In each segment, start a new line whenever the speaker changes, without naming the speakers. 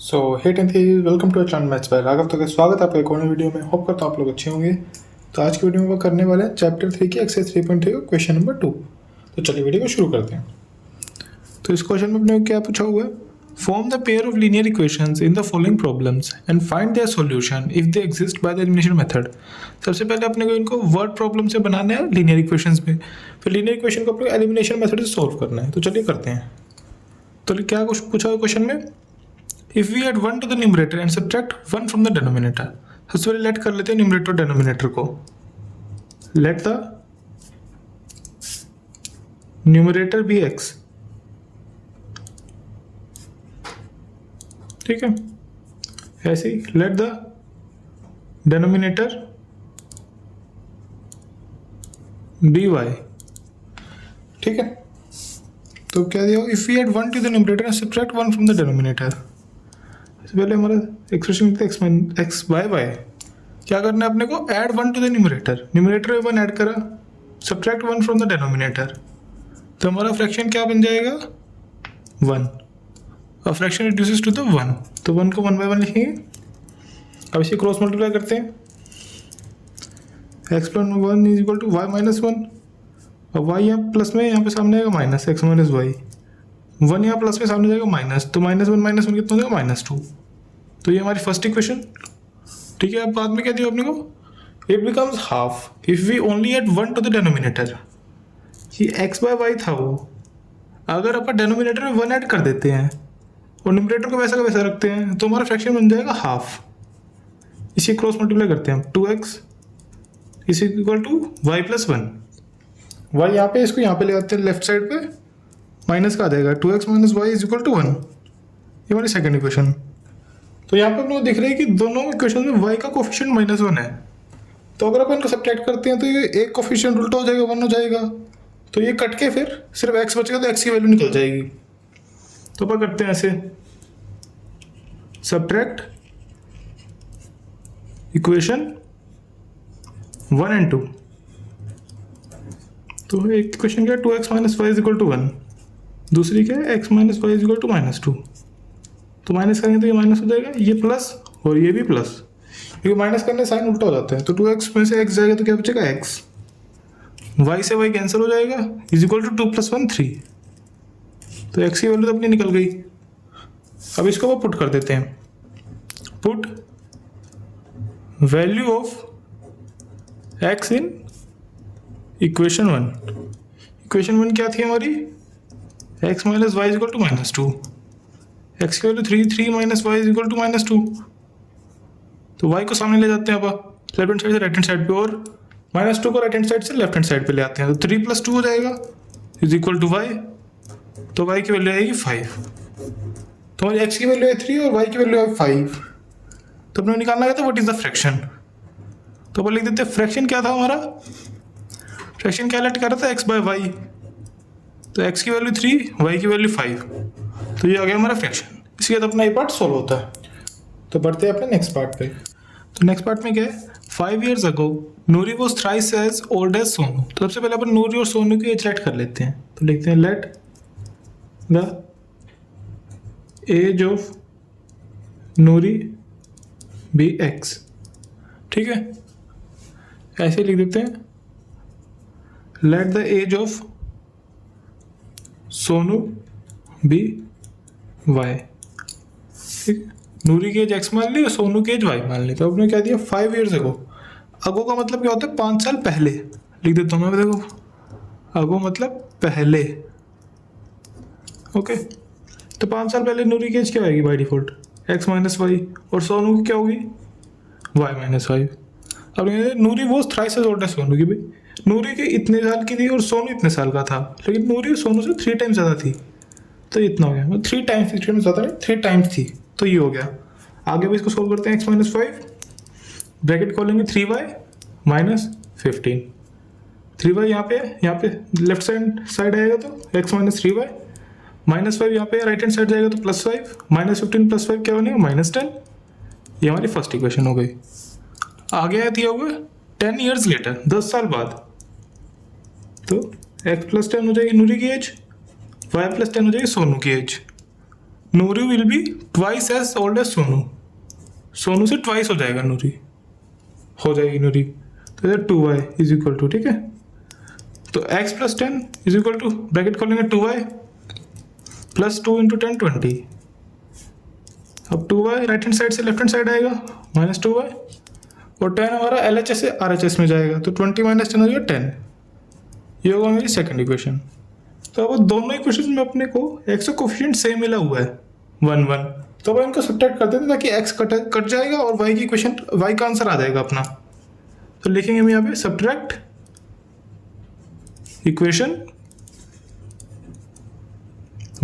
So hey tenthies welcome to channel maths by Raghav. तो स्वागत है आपका एक और नई वीडियो में। होप करता हूँ आप लोग अच्छे होंगे। तो आज की वीडियो में वो करने वाले हैं चैप्टर 3 की एक्सरसाइज 3.3 का क्वेश्चन नंबर 2। तो चलिए वीडियो को शुरू करते हैं। तो इस क्वेश्चन में अपने को क्या पूछा हुआ है, form the pair of linear equations in the following problems and find their solution if they exist by the elimination method. सबसे पहले अपने को इनको वर्ड प्रॉब्लम से बनाना है लीनियर इक्वेशंस में, फिर लीनियर इक्वेशन को अपने एलिमिनेशन मेथड से सॉल्व करना है। तो चलिए करते हैं। तो क्या कुछ पूछा हुआ क्वेश्चन में, if we add 1 to the numerator and subtract 1 from the denominator। सबसे पहले लेट कर लेते हैं न्यूमरेटर और डेनोमिनेटर को। Let the numerator be x, ठीक है। ऐसे ही let the denominator be y, ठीक है। तो क्या दिया, if we add 1 to the numerator and subtract 1 from the denominator. पहले हमारा एक्सप्रेशन एक्स बाय बाय क्या करना है अपने को, add 1 to the numerator, numerator में 1 ऐड करा, सब्ट्रैक्ट 1 फ्रॉम द डेनोमिनेटर। तो हमारा फ्रैक्शन क्या बन जाएगा 1, और फ्रैक्शन रिड्यूसेस टू द 1, तो 1 को 1 बाय 1 लिखेंगे। अब इसे क्रॉस मल्टीप्लाई करते हैं, x plus 1 is equal to y minus 1, और वाई यहाँ प्लस में, यहाँ पे सामने आएगा माइनस एक्स माइनस वाई, 1 यहाँ प्लस में सामने जाएगा माइनस, तो -1 कितना हो जाएगा -2। तो ये हमारी फर्स्ट इक्वेशन, ठीक है। अब बाद में क्या दिया अपने को, it becomes half if we only add 1 to the denominator. ये एक्स बाय वाई था वो, अगर अपन डेनोमिनेटर में 1 ऐड कर देते हैं और न्यूमरेटर को वैसा का वैसा रखते हैं, तो हमारा फ्रैक्शन बन जाएगा हाफ। इसी क्रॉस मल्टीप्लाई करते हैं हम, 2x is equal to y plus 1, y यहाँ पे, इसको यहाँ पे ले आते हैं लेफ्ट साइड पे, माइनस का आ जाएगा 2x minus y is equal to 1। ये हमारी सेकंड इक्वेशन। तो यहाँ पे अपने को दिख रहा है कि दोनों इक्वेशन में y का कोफिशिएंट -1 है। तो अगर अपन इनको सब्ट्रैक्ट करते हैं तो ये एक कोफिशिएंट उल्टा हो जाएगा, 1 हो जाएगा, तो ये कट के फिर सिर्फ x बचेगा, तो x की वैल्यू निकल जाएगी। तो अपन करते हैं ऐसे, सब्ट्रैक्ट इक्वेशन 1 एंड 2। तो एक इक्वेशन क्या है, 2x minus y is equal to 1, दूसरी क्या है, x minus y is equal to -2। तो माइनस करेंगे तो ये माइनस हो जाएगा, ये प्लस और ये भी प्लस, क्योंकि माइनस करने साइन उल्टा हो जाता है। तो 2x में से x जाएगा तो क्या बचेगा x, y से y कैंसिल हो जाएगा, इज इक्वल टू 2 + 1 3। तो x की वैल्यू तो अपनी निकल गई। अब इसको वो पुट कर देते हैं, put value of x in equation 1। Equation 1 क्या थी हमारी, x minus y is equal to -2, x की value 3 minus y is equal to -2। तो y को सामने ले जाते हैं अब लेफ्ट हैंड साइड से राइट हैंड साइड पे, और -2 को राइट हैंड साइड से लेफ्ट हैंड साइड पे ले आते हैं, तो 3 + 2 हो जाएगा इज इक्वल टू y। तो y की वैल्यू आएगी 5। तो हमारी x की वैल्यू है 3 और y की वैल्यू है 5। तो अपने निकालना था व्हाट इज द फ्रैक्शन। तो अपन लिख देते हैं फ्रैक्शन क्या था हमारा, फ्रैक्शन क्या लेट कर रहा था, x बाय वाई। तो x की वैल्यू 3, y की वैल्यू 5, तो ये आ गया हमारा फ्रैक्शन। इसके बाद अपना ये पार्ट सॉल्व होता है। तो बढ़ते हैं अपने नेक्स्ट पार्ट पे। तो नेक्स्ट पार्ट में क्या है, 5 years ago Noori was thrice as old as Sonu. तो सबसे पहले अपन नूरी और सोनू की एज लेट कर लेते हैं। तो लिखते हैं let the age of Noori be x, ठीक है। ऐसे लिख देते हैं, let the age of Sonu be y, ठीक है। नूरी की एज x मान ली और सोनू की एज y मान ली। तो आपने क्या दिया 5 years ago। अगो का मतलब क्या होता है, 5 साल पहले। लिख देता हूँ मैं, देखो अगो मतलब पहले, ओके। तो 5 साल पहले नूरी की एज क्या आएगी by default, x minus y, और सोनू की क्या होगी y माइनस वाई। अब नूरी वो thrice as old as Sonu की, भाई नूरी के इतने साल की थी और सोनू इतने साल का था, लेकिन नूरी सोनू से 3 टाइम्स ज़्यादा थी, तो इतना हो गया। मतलब 3 टाइम्स थी, 3 टाइम्स ज़्यादा नहीं, 3 टाइम्स थी, तो ये हो गया। आगे भी इसको सोल्व करते हैं, x माइनस 5 ब्रैकेट खोलेंगे 3y माइनस 15। 3y यहाँ पे लेफ्ट साइड आएगा तो x माइनस 3y, -5 यहाँ पे राइट हैंड साइड जाएगा तो +5, -15 + 5 क्या बनेगा -10। ये हमारी फर्स्ट इक्वेशन हो गई। आगे दिया हुआ 10 years लेटर, 10 साल बाद। तो x + 10 हो जाएगी नूरी की एज, y + 10 हो जाएगी सोनू की age. Noori will be twice as old as Sonu, Sonu से ट्वाइस हो जाएगा नूरी, हो जाएगी नूरी। तो इधर 2y इज इक्वल टू, ठीक है, तो x plus 10 is equal to bracket खोलेंगे 2y प्लस 2 इंटू 10 20। अब 2y राइट हैंड साइड से लेफ्ट हैंड साइड आएगा माइनस 2y, और 10 हमारा LHS से RHS में जाएगा, तो 20 माइनस 10 हो जाएगा 10। ये होगा मेरी सेकंड इक्वेशन। तो अब दोनों इक्वेशन में अपने को x का कोफिशिएंट सेम मिला हुआ है 1 1, तो अब इनको सब्ट्रैक्ट कर देते हैं ताकि x कट जाएगा और y की इक्वेशन, y का आंसर आ जाएगा अपना। तो लिखेंगे हम यहाँ पे सब्ट्रैक्ट इक्वेशन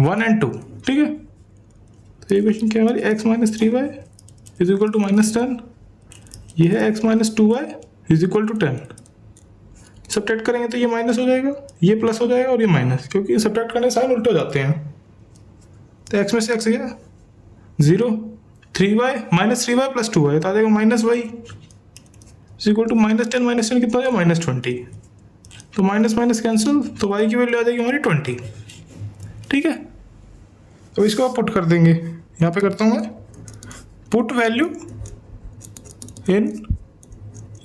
1 and 2, ठीक है। तो इक्वेशन क्या है हमारी, x minus 3y is equal to minus 10, ये है x minus 2y is equal to 10। Subtract करेंगे तो ये माइनस हो जाएगा, ये प्लस हो जाएगा और ये माइनस, क्योंकि सब्ट्रैक्ट करने साइन उल्टे हो जाते हैं। तो x में से x गया 0, 3y minus 3y plus 2y तो आ जाएगा minus y is equal to minus 10 minus 10 कितना हो जाएगा माइनस 20, तो माइनस माइनस कैंसिल, तो y की वैल्यू आ जाएगी हमारी 20, ठीक है। तो इसको आप पुट कर देंगे, यहाँ पे करता हूँ मैं put value in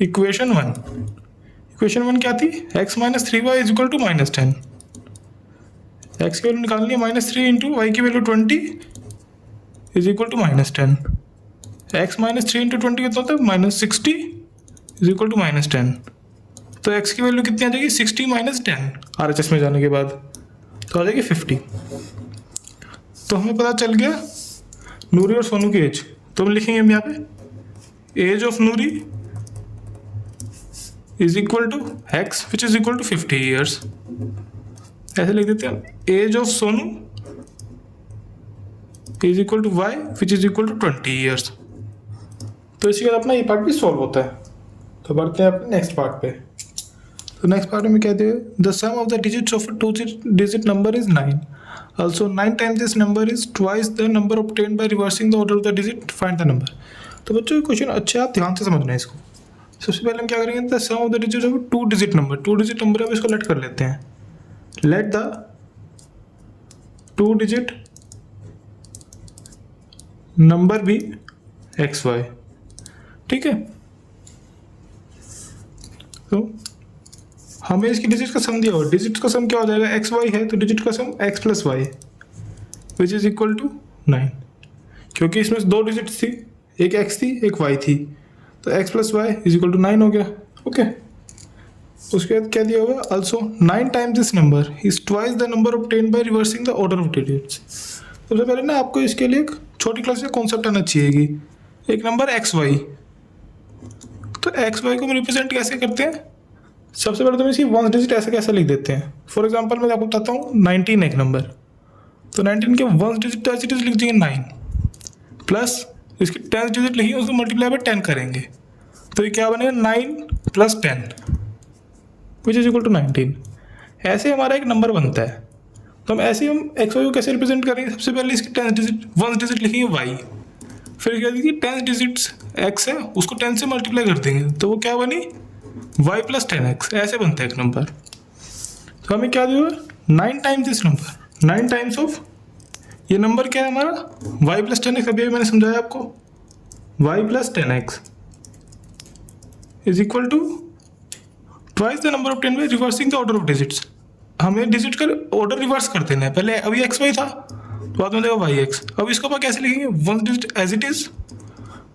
equation 1। Equation 1 क्या थी, x minus 3y is equal to minus 10, x की वैल्यू निकालनी है माइनस 3 इंटू वाई की value 20 is equal to minus 10, x minus 3 into 20 कितना होता है minus 60 is equal to minus 10। तो x की वैल्यू कितनी आ जाएगी 60 माइनस 10 RHS में जाने के बाद, तो आ जाएगी 50। तो हमें पता चल गया नूरी और सोनू की एज। तो हम लिखेंगे हम यहाँ पे age of Noori is equal to x which is equal to 50 years, ऐसे लिख देते हैं। Age of Sonu is equal to y which is equal to 20 years. तो इसके बाद अपना ये पार्ट भी सॉल्व होता है। तो बढ़ते हैं अपने नेक्स्ट पार्ट पे। तो नेक्स्ट पार्ट में कहते हैं the sum of the digits of a 2 digit number is 9, also 9 times this number is twice the number obtained by reversing the order of the digit, find the number। तो बच्चों question अच्छे आप ध्यान से समझना है इसको। सबसे पहले हम क्या करेंगे, the sum of the digits of 2 digit number, 2 digit number है, इसको लेट कर लेते हैं। लेट द 2 डिजिट नंबर भी XY, ठीक है। तो हमें इसकी डिजिट का सम दिया हुआ, डिजिट का सम क्या हो जाएगा, XY है तो डिजिट का sum x plus y which is equal to 9, क्योंकि इसमें 2 डिजिट थी, एक x थी एक y थी, तो x plus y is equal to 9 हो गया, ओके। उसके बाद क्या दिया हुआ, also 9 times this number is twice the number obtained by reversing the order of digits. सबसे पहले ना आपको इसके लिए एक छोटी क्लास में कॉन्सेप्ट आना चाहिए, एक नंबर XY, तो XY को हम रिप्रेजेंट कैसे करते हैं। सबसे पहले तो हम इसकी 1 डिजिट ऐसे कैसे लिख देते हैं। फॉर एग्जांपल मैं आपको बताता हूँ 19 एक नंबर, तो 19 के 1 डिजिट ऐसे लिख देंगे 9 प्लस इसकी 10 डिजिट लिखी उसको मल्टीप्लाई बाय 10 करेंगे, तो ये क्या बनेगा 9 plus 10 which is equal to 19। ऐसे हमारा एक नंबर बनता है। तो हम ऐसे हम XY को कैसे रिप्रेजेंट करेंगे, सबसे पहले इसकी 10 डिजिट 1 डिजिट लिखेंगे y, फिर क्या देखिए 10 डिजिट्स x है उसको 10 से मल्टीप्लाई कर देंगे, तो वो क्या बनी y प्लस 10x, ऐसे बनता है एक नंबर। तो हमें क्या दिया 9 times this number, 9 times of ये नंबर क्या है हमारा y प्लस 10x, अभी मैंने समझाया आपको y plus 10x is equal to twice the number of 10 by reversing the order of digits. हमें डिजिट का ऑर्डर रिवर्स कर देना है, पहले अभी XY था तो बाद में देखो YX। अब इसको अपन कैसे लिखेंगे, 1 digit as it is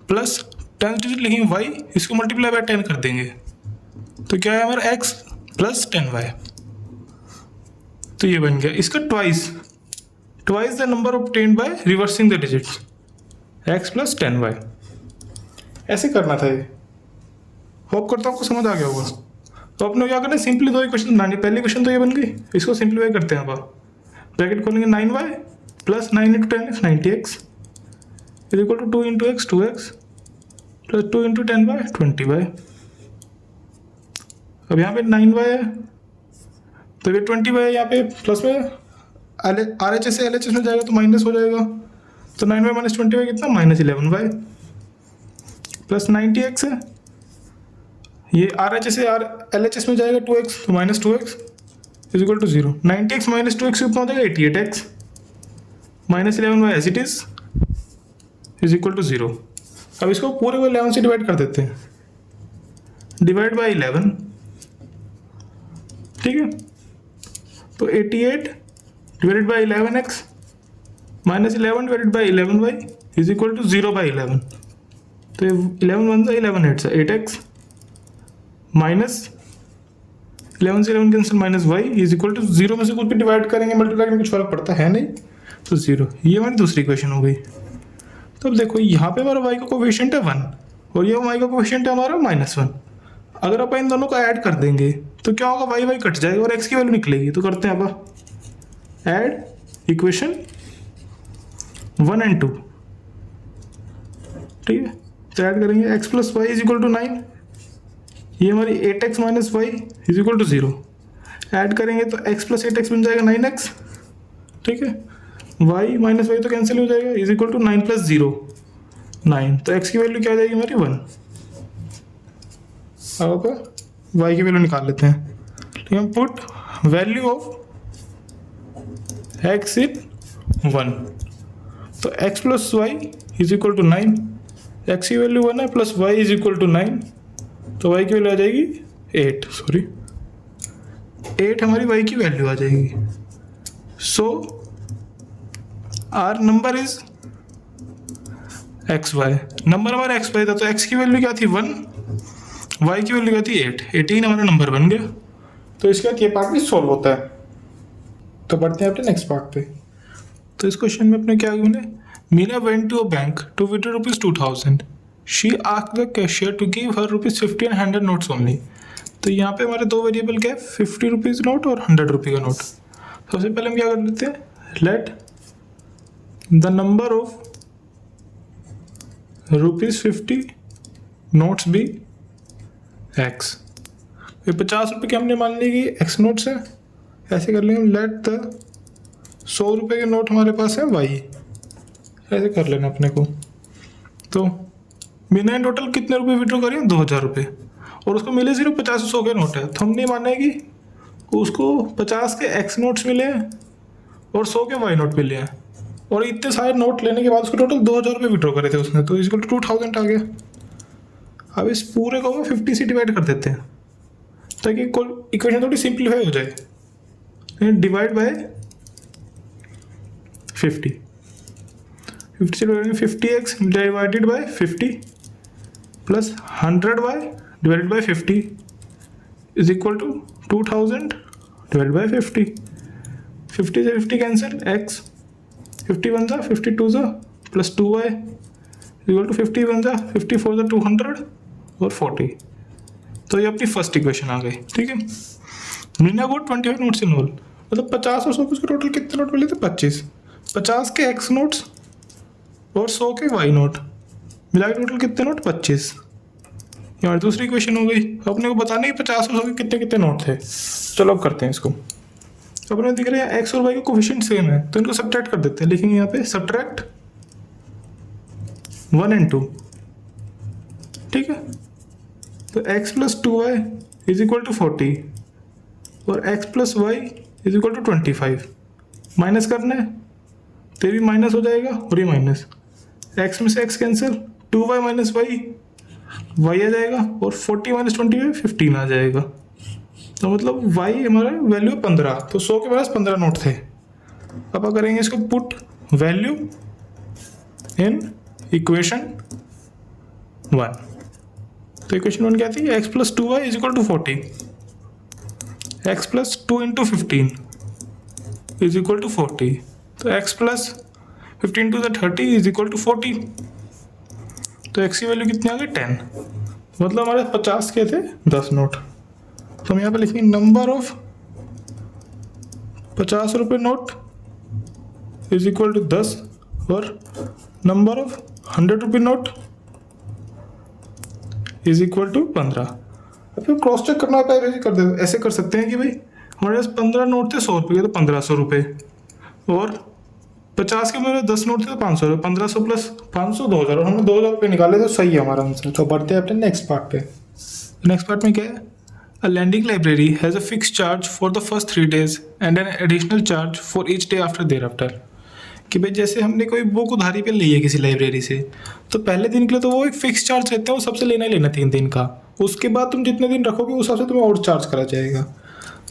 plus 10 digit लिखेंगे y, इसको मल्टीप्लाई बाय 10 कर देंगे, तो क्या है हमारा x प्लस 10y, तो ये बन गया इसका twice the number obtained by reversing the digits x plus 10y। ऐसे करना था ये, होप करता हूँ आपको समझ आ गया होगा। तो अपने क्या करना है, सिंपली 2 इक्वेशन बनानी। पहली इक्वेशन तो ये बन गई, इसको सिंप्लीफाई करते हैं अब। ब्रैकेट खोलेंगे 9y plus 9 into 10x 90x is equal to 2 into x 2x plus 2 into 10y 20y। अब यहाँ पे 9y है तो ये 20y यहाँ पे प्लस में RHS से LHS में जाएगा तो माइनस हो जाएगा, तो 9y माइनस 20y कितना माइनस 11y प्लस 90x है, ये RHS से LHS में जाएगा 2x तो minus 2x is equal to 0। 90x minus 2x कितना हो जाएगा 88x -11y as it is equal to 0। अब इसको पूरे को 11 से डिवाइड कर देते हैं, डिवाइड बाई 11, ठीक है। तो 88 divided by 11x -11 divided by 11y is equal to 0 by 11। तो 11 1 से 11 8 से 8x माइनस 11 से 11 cancel minus y is equal to 0 में से कुछ भी डिवाइड करेंगे मल्टीप्लाई करेंगे कुछ फर्क पड़ता है नहीं, तो 0। ये हमारी दूसरी इक्वेशन हो गई। तो अब देखो यहाँ पे हमारा y का कोफिशिएंट है 1 और ये y का कोफिशिएंट है हमारा -1। अगर आप इन दोनों को ऐड कर देंगे तो क्या होगा, y कट जाएगा और x की वैल्यू निकलेगी। तो करते हैं अब ऐड इक्वेशन 1 एंड 2, ठीक है। तो ऐड करेंगे x plus y is equal to 9, ये हमारी 8x minus y is equal to 0। Add करेंगे तो x प्लस 8x बन जाएगा 9x, ठीक है। y माइनस वाई तो कैंसिल हो जाएगा, इज इक्वल टू 9 प्लस 0 9। तो x की वैल्यू क्या आ जाएगी हमारी 1। अब y की वैल्यू निकाल लेते हैं, ठीक है। Put value of x in 1, तो x plus y is equal to 9, x की वैल्यू 1 है plus y is equal to 9, तो y की वैल्यू आ जाएगी 8, सॉरी 8 हमारी y की वैल्यू आ जाएगी। So our number is X Y, number हमारा एक्स वाई था, तो x की वैल्यू क्या थी 1, y की वैल्यू क्या थी 8, 18 हमारा नंबर बन गया। तो इसके बाद ये पार्ट भी सॉल्व होता है। तो बढ़ते हैं अपने नेक्स्ट पार्ट पे। तो इस क्वेश्चन में अपने क्या मैंने Meena went to a bank to withdraw ₹2000। She asked the cashier to give her ₹50 and 100 notes only. तो यहाँ पे हमारे दो वेरिएबल क्या है, 50 रुपीज़ नोट और 100 रुपये का नोट। सबसे पहले हम क्या कर लेते हैं, let the number of ₹50 notes be x. 50 रुपये के हमने मान ली कि एक्स नोट्स है, ऐसे कर लेंगे। लेट द 100 रुपये के नोट हमारे पास है वाई, ऐसे कर लेना अपने को। तो मीना ने टोटल कितने रुपए विड्रॉ करे, 2000 रुपये, और उसको मिले सिर्फ 50 100 के नोट है। तो हमने माना है कि उसको 50 के एक्स नोट्स मिले हैं और 100 के वाई नोट मिले हैं, और इतने सारे नोट लेने के बाद उसको टोटल 2000 रुपये विड्रॉ करे थे उसने, तो इसको 2000 आ गया। अब इस पूरे को 50 से डिवाइड कर देते हैं ताकि इक्वेशन थोड़ी सिंप्लीफाई हो जाए। डिवाइड बाय 50 से divide 50x divided by 50 plus 100y divided by 50 is equal to 2000 divided by 50। 50 से 50 कैंसिल, x 50 बन जा 52 जा प्लस 2y इक्वल टू 50 बन जा 54 जा 200 और 40। तो ये अपनी फर्स्ट इक्वेशन आ गई, ठीक है। मीना को 25 नोट्स इन ऑल, मतलब 50 और 100 के टोटल कितने नोट मिले थे, 25। 50 के एक्स नोट्स और 100 के वाई नोट मिला के टोटल कितने नोट, 25। ये हमारी दूसरी इक्वेशन हो गई। अपने को बताने कि 50 और 100 के कितने कितने नोट थे। चलो अब करते हैं इसको। अपने दिख रहे हैं एक्स और वाई का कोफिशिएंट सेम है, तो इनको सब्ट्रैक्ट कर देते हैं। लिखेंगे यहाँ पे सब्ट्रैक्ट 1 एंड 2, ठीक है। तो x plus 2y is equal to 40 और x plus y is equal to 25। Minus करना है तो ये भी माइनस हो जाएगा और ये माइनस, x में से x cancel, 2y minus y y आ जाएगा और 40 माइनस 25 15 आ जाएगा। तो मतलब y हमारा वैल्यू 15, तो 100 के पास 15 नोट थे। अब करेंगे इसको पुट वैल्यू इन इक्वेशन 1। तो इक्वेशन 1 क्या थी, x plus 2y is equal to 40, x plus 2 into 15 is equal to 40। तो x plus 15 to the 30 is equal to 40। तो x की वैल्यू कितनी आ गई, 10। मतलब हमारे 50 के थे 10 नोट। तो हम यहाँ पे लिखेंगे नंबर ऑफ 50 रुपये नोट इज इक्वल टू 10 और नंबर ऑफ 100 रुपये नोट इज इक्वल टू 15। अब फिर क्रॉस चेक करना होता है, कर दे ऐसे कर सकते हैं कि भाई हमारे पास 15 नोट थे 100 रुपये के, तो 1500 रुपये, और 50 के मेरे 10 नोट थे तो 500 रुपये, 1500 प्लस 500 2000, और हमने 2000 रुपये निकाले तो सही है हमारा आंसर। तो बढ़ते हैं अपने नेक्स्ट पार्ट पे। नेक्स्ट पार्ट में क्या है, a lending library has a fix charge for the first 3 days and an additional charge for each day after thereafter. कि भाई जैसे हमने कोई बुक उधारी पे ली है किसी लाइब्रेरी से, तो पहले दिन के लिए तो वो एक फिक्स चार्ज रहता है, वो सबसे लेना ही लेना 3 दिन का। उसके बाद तुम जितने दिन रखोगे उस हिसाब से तुम्हें और चार्ज करा जाएगा।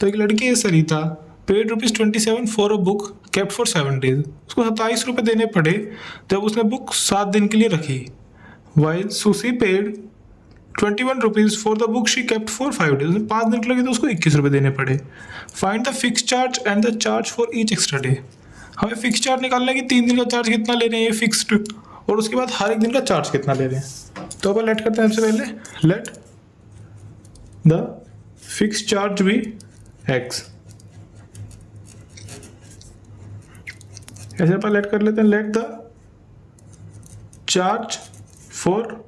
तो एक लड़की है Sarita, paid ₹27 for a book kept for 7 days। उसको 27 रुपये देने पड़े जब उसने बुक 7 दिन के लिए रखी। While sushi paid ₹21 for the book she kept for 5 days। 5 दिन के लगे तो उसको 21 रुपये देने पड़े। Find the fix charge and the charge for each extra day. हमें फिक्स चार्ज निकालना है कि 3 दिन का चार्ज कितना ले रहे हैं ये फिक्स्ड, और उसके बाद हर एक दिन का चार्ज कितना ले रहे हैं। तो अपन लेट करते हैं सबसे पहले, let the fix charge be x. ऐसे अपन लेट कर लेते हैं, let the charge for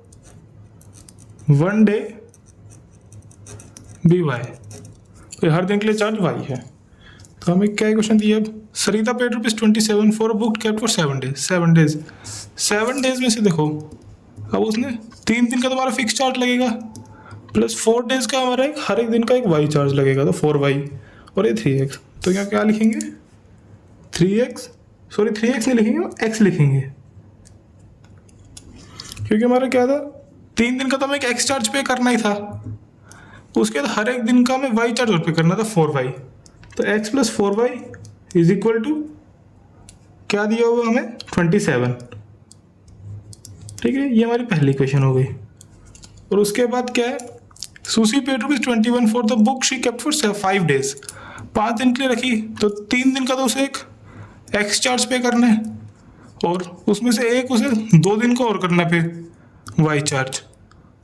1 day be y. तो हर दिन के लिए चार्ज वाई है। तो हमें क्या क्वेश्चन दिया, अब Sarita paid ₹27 for a book kept for 7 days। 7 days में से देखो, अब उसने 3 दिन का तुम्हारा फिक्स चार्ज लगेगा प्लस 4 days का हमारा हर एक दिन का एक वाई चार्ज लगेगा, तो 4y और ये 3x। तो यहाँ क्या लिखेंगे, 3x नहीं लिखेंगे, x लिखेंगे, क्योंकि हमारा क्या था, 3 दिन का तो हमें एक x चार्ज पे करना ही था, उसके बाद हर एक दिन का हमें y चार्ज और पे करना था 4y। तो x plus 4y is equal to क्या दिया हुआ हमें, 27। ठीक है, ये हमारी पहली इक्वेशन हो गई। और उसके बाद क्या है, sushi paid ₹21 for the book she kept for 5 days। 5 दिन के लिए रखी, तो 3 दिन का तो उसे एक एक्स चार्ज पे करना है, और उसमें से एक उसे 2 दिन का और करना पे वाई चार्ज।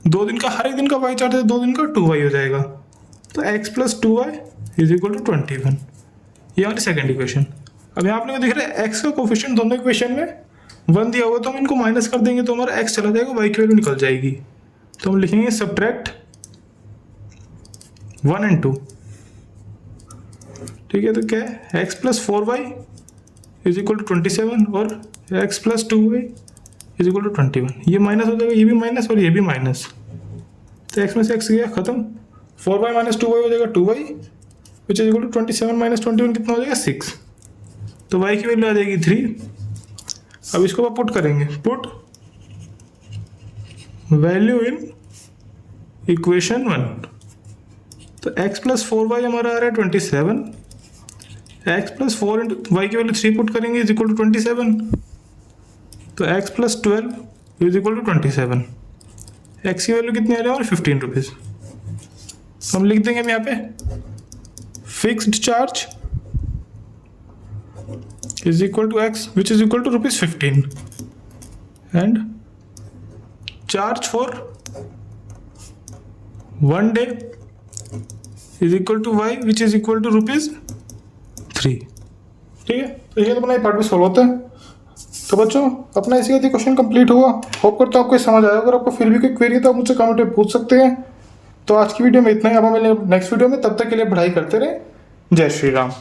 2 दिन का हर एक दिन का वाई चार्ज है, 2 दिन का 2y हो जाएगा। तो x plus 2y is equal to 21। ये हमारी सेकेंड इक्वेशन। अब यहाँ आपने देख रहे हैं x का कोफिशिएंट दोनों इक्वेशन में 1 दिया हुआ, तो हम इनको माइनस कर देंगे तो हमारा x चला जाएगा, y की वैल्यू निकल जाएगी। तो हम लिखेंगे सब्ट्रैक्ट 1 and 2। ठीक है, तो क्या है, x plus 4y is equal to 27 और x plus 2y is equal to 21। ये माइनस हो जाएगा, ये भी माइनस और ये भी माइनस, तो x में से x गया खत्म। 4y माइनस 2y हो जाएगा 2y which is equal to 27 minus 21 कितना हो जाएगा 6। तो y की वैल्यू आ जाएगी 3। अब इसको पुट करेंगे, पुट वैल्यू इन इक्वेशन 1। तो x प्लस 4y हमारा आ रहा है 27, x प्लस 4 इंटू वाई की वैल्यू 3 पुट करेंगे इज इक्वल टू 27। तो x plus 12 is equal to 27। x की वैल्यू कितनी आ रही है, और 15 रुपीज़। तो हम लिख देंगे हम यहाँ पे fixed charge is equal to x which is equal to ₹15 and charge for 1 day is equal to y which is equal to ₹3। ठीक है, तो ये तो अपना पार्ट भी सॉल्व होता है। तो बच्चों अपना इसी का क्वेश्चन कंप्लीट हुआ। होप करता हूँ आपको समझ आया। अगर आपको फिर भी कोई क्वेरी है तो आप मुझसे कमेंट में पूछ सकते हैं। तो आज की वीडियो में इतना ही, अब हम मिलेंगे नेक्स्ट वीडियो में। तब तक के लिए पढ़ाई करते रहें। जय श्री राम।